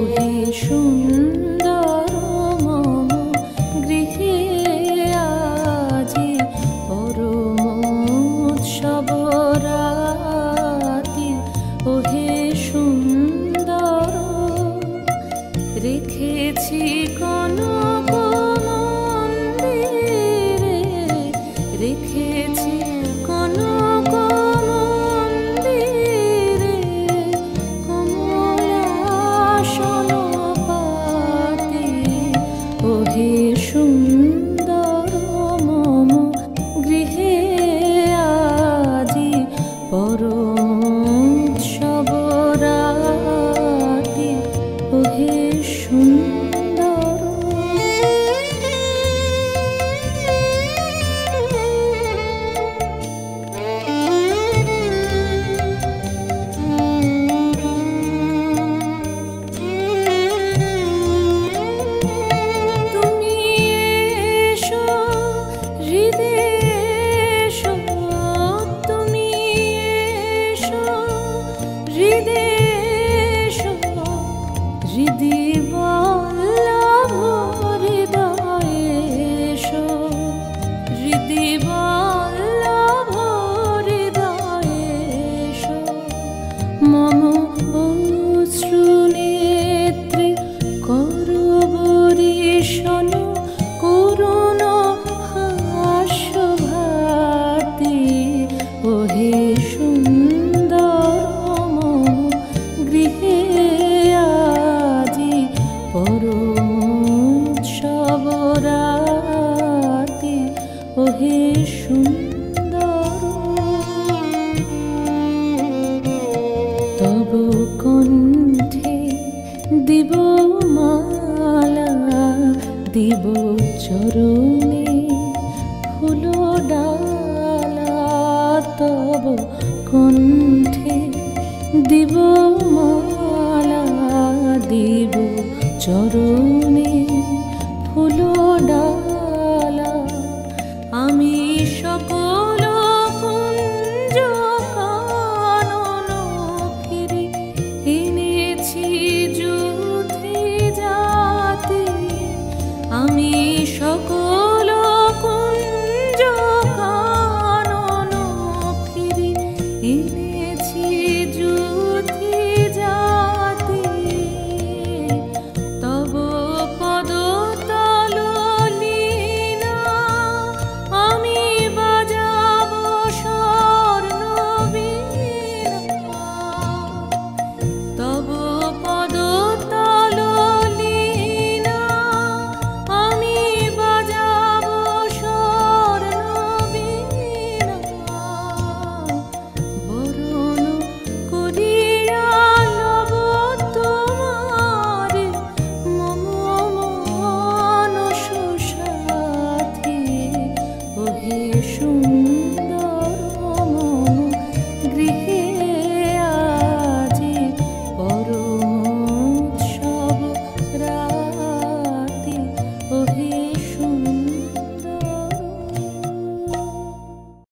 হে সুন্দর মম গৃহে আজি পরম উৎসব রাতি। ওহে সুন্দর রেখেছি কনক মন্দিরে, রেখেছি কনক মন্দিরে কমলাসন পাতি। ওহে সুন্দর মম গৃহে আজি পরম উৎসব রাতি। ওহে সুন্দর তুমি এসো হৃদে এসো, তুমি এসো হৃদে এসো, হৃদি বল্লভ হৃদয়ে এসো, হৃদি বল্লভ হৃদয়ে এসো। মম অশ্রুনেত্রে করো বরিশন করুণ হাস্যভাতি। ওহে সুন্দর মম গৃহে আজি পরম উৎসব রাতি। ওহে সুন্দর তব কণ্ঠে দিব মালা, দিব চরণে ফুল ডালা। তব কণ্ঠে দিব মালা, দিব চরণে ফুল ডালা।